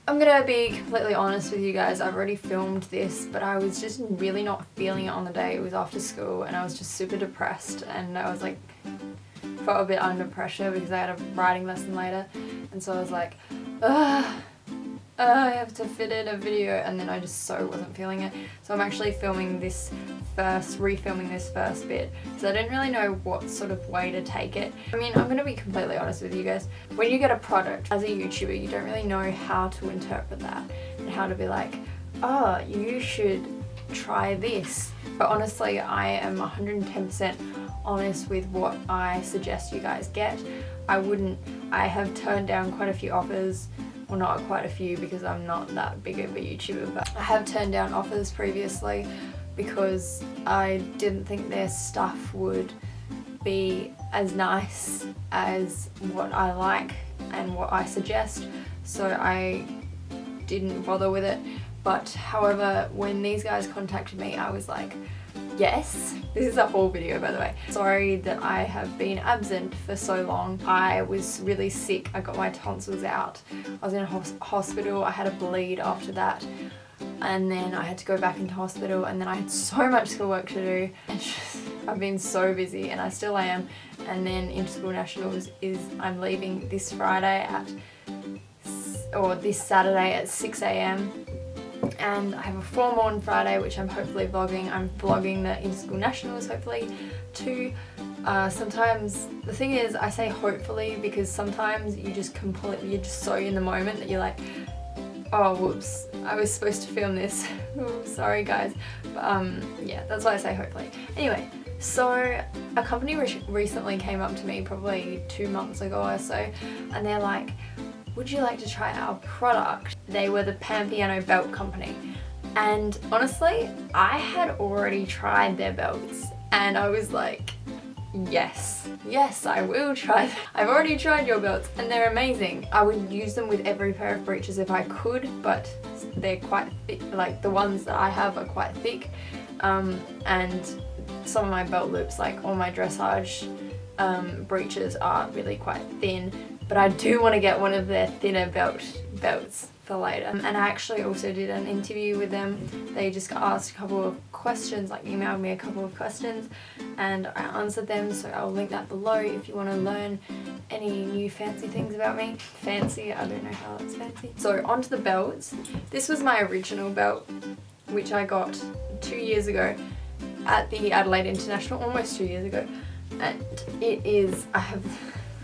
I'm gonna be completely honest with you guys. I've already filmed this, but I was just really not feeling it on the day. It was after school and I was just super depressed, and I was like, felt a bit under pressure because I had a writing lesson later, and so I was like, I have to fit in a video, and then I just so wasn't feeling it. So I'm actually refilming this first bit, so I didn't really know what sort of way to take it. I mean, I'm gonna be completely honest with you guys. When you get a product as a YouTuber, you don't really know how to interpret that and how to be like, oh, you should try this. But honestly, I am 110% honest with what I suggest you guys get. I have turned down quite a few offers. Well, not quite a few because I'm not that big of a YouTuber, but I have turned down offers previously because I didn't think their stuff would be as nice as what I like and what I suggest, so I didn't bother with it. But however, when these guys contacted me, I was like, yes. This is a whole video, by the way. Sorry that I have been absent for so long. I was really sick. I got my tonsils out. I was in hospital. I had a bleed after that. And then I had to go back into hospital, and then I had so much schoolwork to do. I've been so busy, and I still am. And then Inter-School Nationals I'm leaving this Friday this Saturday at 6 AM. And I have a formal on Friday, which I'm hopefully vlogging. I'm vlogging the Inter-School Nationals hopefully too. Sometimes, the thing is, I say hopefully because sometimes you're just so in the moment that you're like, oh whoops, I was supposed to film this. Ooh, sorry guys. But yeah, that's why I say hopefully. Anyway, so a company recently came up to me probably 2 months ago or so, and they're like, would you like to try our product? They were the Pampeano Belt company. And honestly, I had already tried their belts and I was like, yes, I will try them. I've already tried your belts and they're amazing. I would use them with every pair of breeches if I could, but they're quite thick. Like the ones that I have are quite thick. And some of my belt loops, like all my dressage breeches are really quite thin. But I do want to get one of their thinner belts for later. And I actually also did an interview with them. They just asked a couple of questions, like emailed me a couple of questions, and I answered them, so I'll link that below if you want to learn any new fancy things about me. Fancy, I don't know how that's fancy. So onto the belts. This was my original belt, which I got 2 years ago at the Adelaide International, almost 2 years ago. And it is,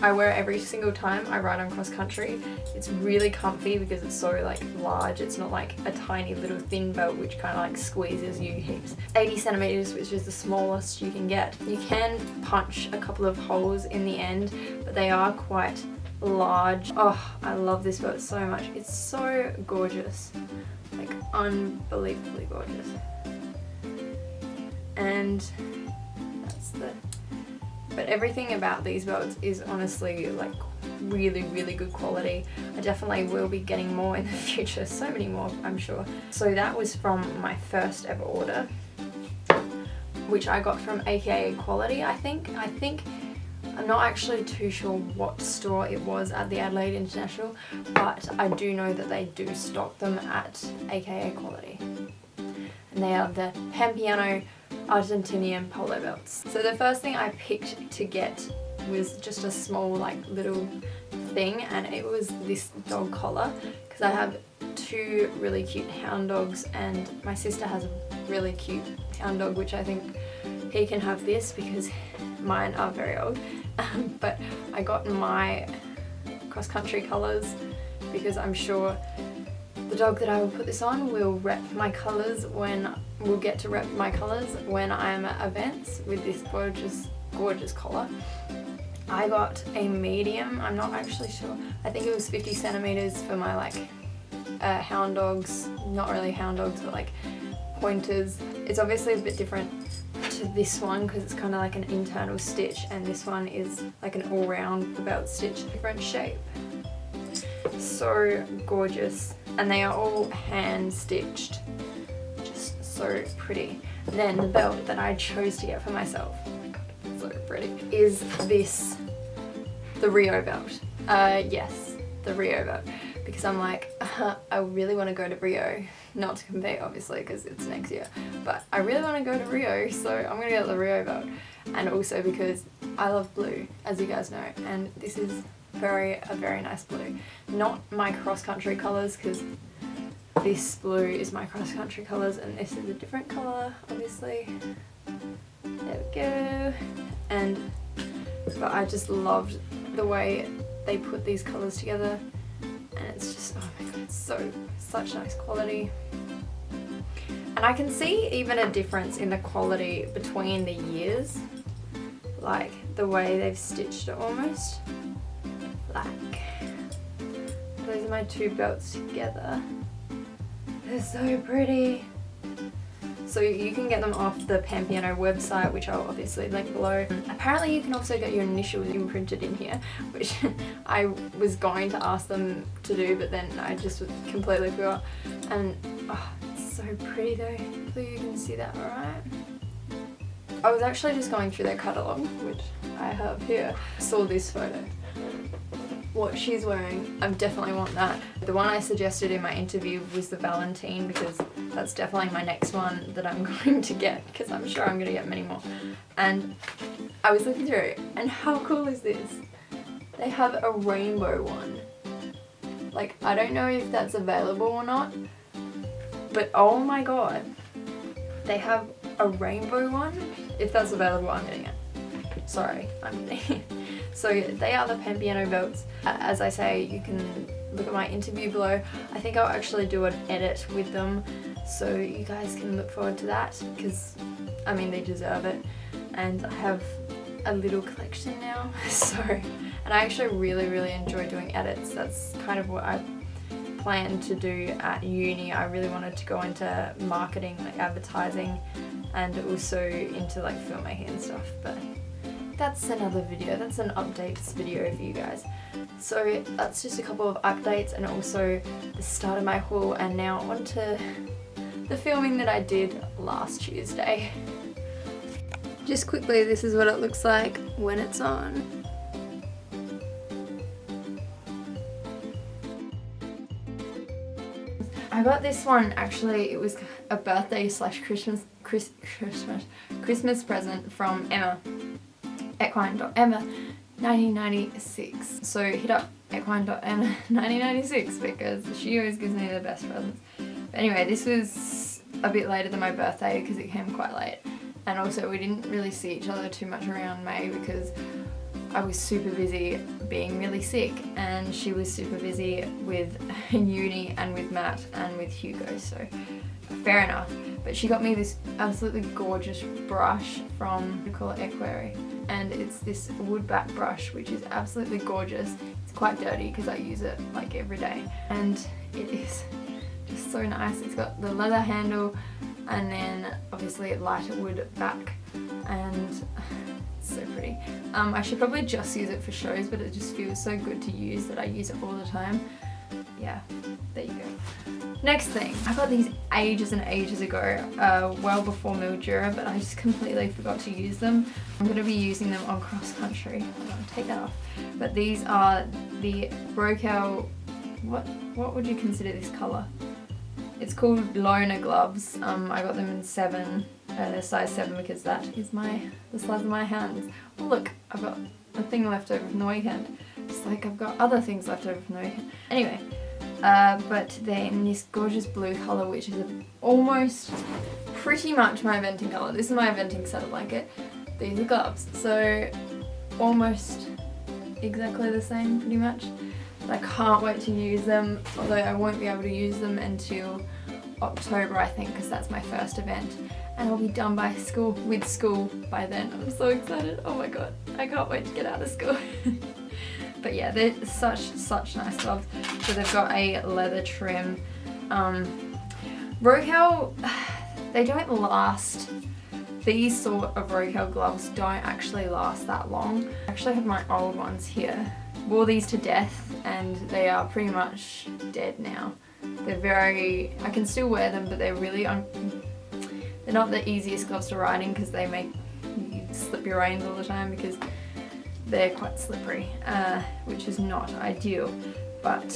I wear it every single time I ride on cross country. It's really comfy because it's so like large. It's not like a tiny little thin belt which kind of like squeezes you heaps. 80 centimeters, which is the smallest you can get. You can punch a couple of holes in the end, but they are quite large. Oh, I love this belt so much. It's so gorgeous, like unbelievably gorgeous. And that's but everything about these belts is honestly like really good quality. I definitely will be getting more in the future, so many more I'm sure. So that was from my first ever order, which I got from AKA Quality, I think. I'm not actually too sure what store it was at the Adelaide International, but I do know that they do stock them at AKA Quality. And they are the Pampeano Argentinian polo belts. So the first thing I picked to get was just a small like little thing, and it was this dog collar because I have 2 really cute hound dogs and my sister has a really cute hound dog, which I think he can have this because mine are very old. But I got my cross-country colours because I'm sure the dog that I will put this on will rep my colours will get to rep my colours when I'm at events with this gorgeous collar. I got a medium, I'm not actually sure. I think it was 50 centimeters for my like hound dogs, not really hound dogs, but like pointers. It's obviously a bit different to this one because it's kind of like an internal stitch, and this one is like an all-round belt stitch, different shape. So gorgeous, and they are all hand stitched, just so pretty. Then the belt that I chose to get for myself, oh my god, it's so pretty, is this, the Rio belt. Yes, the Rio belt. because I'm like, I really want to go to Rio, not to compete obviously because it's next year, but I really want to go to Rio, so I'm going to get the Rio belt. And also because I love blue, as you guys know, and this is a very nice blue. Not my cross-country colours, because this blue is my cross-country colours and this is a different colour, obviously. There we go. But I just loved the way they put these colours together, and it's just, oh my god, it's such nice quality. And I can see even a difference in the quality between the years, like the way they've stitched it almost. Like, those are my two belts together. They're so pretty. So you can get them off the Pampeano website, which I'll obviously link below. Apparently you can also get your initials imprinted in here, which I was going to ask them to do, but then I just completely forgot. And oh, it's so pretty though. So you can see that, alright? I was actually just going through their catalogue, which I have here. I saw this photo. What she's wearing, I definitely want that. The one I suggested in my interview was the Valentine, because that's definitely my next one that I'm going to get, because I'm sure I'm going to get many more. And I was looking through it, and how cool is this? They have a rainbow one. Like, I don't know if that's available or not, but oh my god. They have a rainbow one. If that's available, I'm getting it. Sorry, I'm getting it. So they are the Pampeano belts. As I say, you can look at my interview below. I think I'll actually do an edit with them, so you guys can look forward to that, because I mean, they deserve it. And I have a little collection now, so, and I actually really enjoy doing edits. That's kind of what I planned to do at uni. I really wanted to go into marketing, like advertising, and also into like filmmaking and stuff, but that's another video. That's an updates video for you guys. So that's just a couple of updates, and also the start of my haul, and now on to the filming that I did last Tuesday. Just quickly, this is what it looks like when it's on. I got this one, actually, it was a birthday / Christmas present from Emma. Equine.Emma 1996. So hit up Equine.Emma 1996 because she always gives me the best presents. But anyway, this was a bit later than my birthday because it came quite late, and also we didn't really see each other too much around May because I was super busy being really sick, and she was super busy with uni and with Matt and with Hugo, so fair enough. But she got me this absolutely gorgeous brush from, we call it Equerry, and it's this wood back brush which is absolutely gorgeous. It's quite dirty because I use it like every day, and it is just so nice. It's got the leather handle and then obviously lighter wood back, and it's so pretty. I should probably just use it for shows, but it just feels so good to use that I use it all the time. Yeah, there you go. Next thing, I got these ages and ages ago, well before Mildura, but I just completely forgot to use them. I'm going to be using them on cross country. I'm going to take that off. But these are the Roeckl, what would you consider this colour? It's called Lona gloves. I got them in size 7 because that is the size of my hands. Oh look, I've got a thing left over from the weekend. It's like I've got other things left over from the weekend. Anyway. But they're in this gorgeous blue colour, which is almost pretty much my eventing colour. This is my eventing saddle blanket. These are gloves, so almost exactly the same pretty much. But I can't wait to use them, although I won't be able to use them until October, I think, because that's my first event. And I'll be done with school by then. I'm so excited. Oh my god, I can't wait to get out of school. But yeah, they're such nice gloves. So they've got a leather trim. Roeckl, they don't last. These sort of Roeckl gloves don't actually last that long. I actually have my old ones here. Wore these to death and they are pretty much dead now. They're I can still wear them, but they're really, they're not the easiest gloves to ride in because they make you slip your reins all the time because they're quite slippery, which is not ideal, but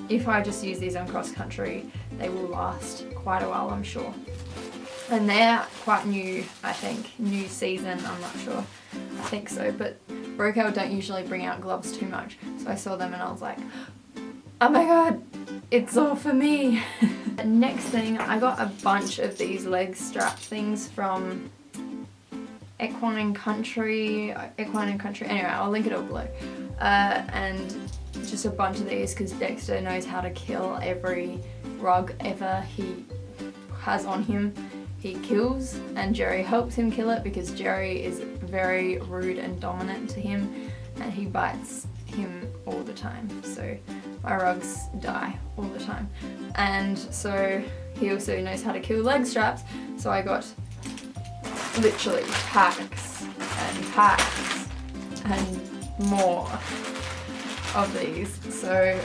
if I just use these on cross country, they will last quite a while, I'm sure. And they're quite new, I think. New season, I'm not sure. I think so, but Roeckl don't usually bring out gloves too much. So I saw them and I was like, oh my god, it's all for me. Next thing, I got a bunch of these leg strap things from Equine Country, anyway, I'll link it all below. And just a bunch of these because Dexter knows how to kill every rug ever he has on him. He kills, and Jerry helps him kill it because Jerry is very rude and dominant to him, and he bites him all the time. So my rugs die all the time. And so he also knows how to kill leg straps. So I got literally packs and packs and more of these. So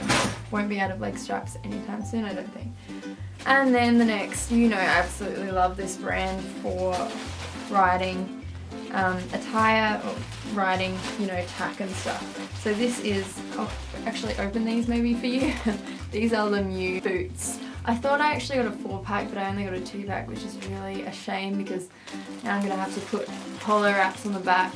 won't be out of leg straps anytime soon, I don't think. And then the next, you know, I absolutely love this brand for riding attire or riding, you know, tack and stuff. So this is, I'll actually open these maybe for you. These are LeMieux Boots. I thought I actually got a 4-pack, but I only got a 2-pack, which is really a shame because now I'm going to have to put polo wraps on the back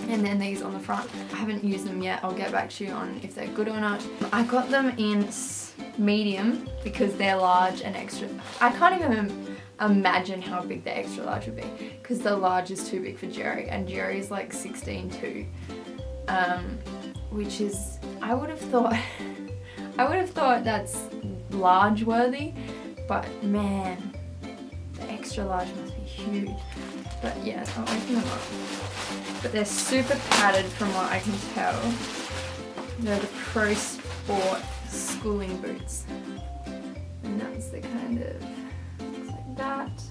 and then these on the front. I haven't used them yet. I'll get back to you on if they're good or not. I got them in medium because they're large and extra. I can't even imagine how big the extra large would be because the large is too big for Jerry, and Jerry's like 16 too, which is, I would have thought that's large worthy, but man, the extra large must be huge. But yeah, I'll open them up. But they're super padded from what I can tell. They're the Pro Sport schooling boots. And that's the kind of, looks like that.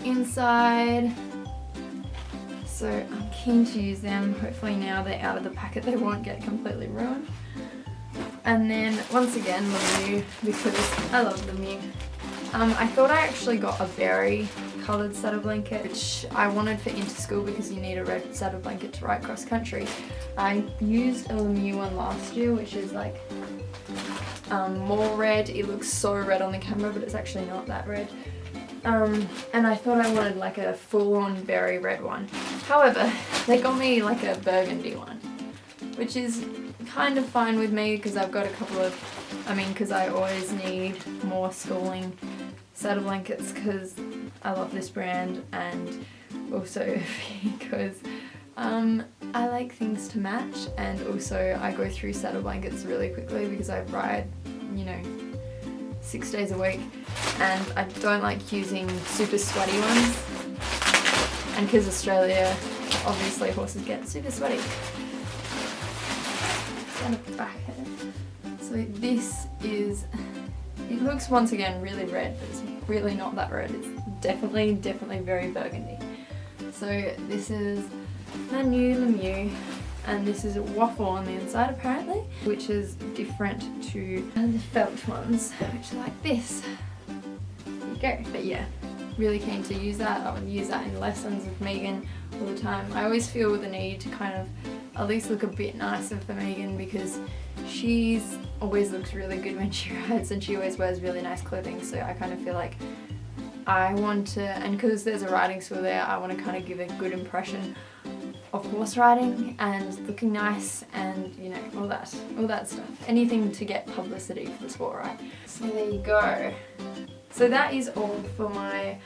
Inside. So I'm keen to use them. Hopefully now they're out of the packet they won't get completely ruined. And then once again LeMieux, because I love LeMieux. I thought I actually got a berry coloured saddle blanket, which I wanted for inter-school because you need a red saddle blanket to ride cross country. I used a LeMieux one last year, which is like more red. It looks so red on the camera, but it's actually not that red. And I thought I wanted like a full-on berry red one. However, they got me like a burgundy one, which is kind of fine with me because I've got a couple of, because I always need more schooling saddle blankets because I love this brand, and also because I like things to match, and also I go through saddle blankets really quickly because I ride, 6 days a week, and I don't like using super sweaty ones, and because Australia, obviously horses get super sweaty. So this is, it looks once again really red, but it's really not that red. It's definitely very burgundy. So this is my new LeMieux, and this is a waffle on the inside apparently, which is different to the felt ones, which are like this. There you go. But yeah, really keen to use that. I would use that in lessons with Megan all the time. I always feel the need to kind of at least look a bit nicer for Megan because she's always looks really good when she rides, and she always wears really nice clothing, so I kind of feel like I want to, and because there's a riding school there, I want to kind of give a good impression of horse riding and looking nice, and all that stuff. Anything to get publicity for the sport, right? So there you go. So that is all for my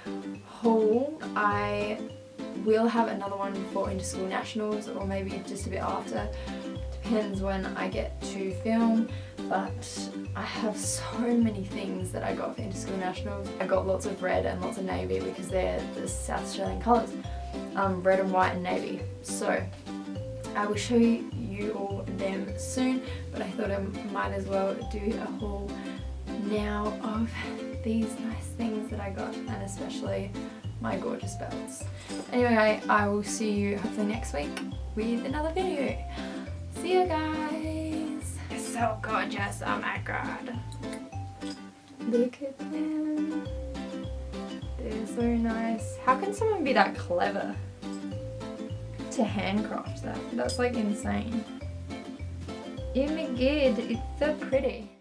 haul. I will have another one for Inter-School Nationals, or maybe just a bit after. Depends when I get to film, but I have so many things that I got for Inter-School Nationals. I got lots of red and lots of navy because they're the South Australian colours, red and white and navy. So I will show you all them soon, but I thought I might as well do a haul now of these nice things that I got, and especially my gorgeous belts. Anyway, I will see you hopefully next week with another video. See you guys. They're so gorgeous, oh my god. Look at them. They're so nice. How can someone be that clever to handcraft that? That's like insane. Oh my god, it's so pretty.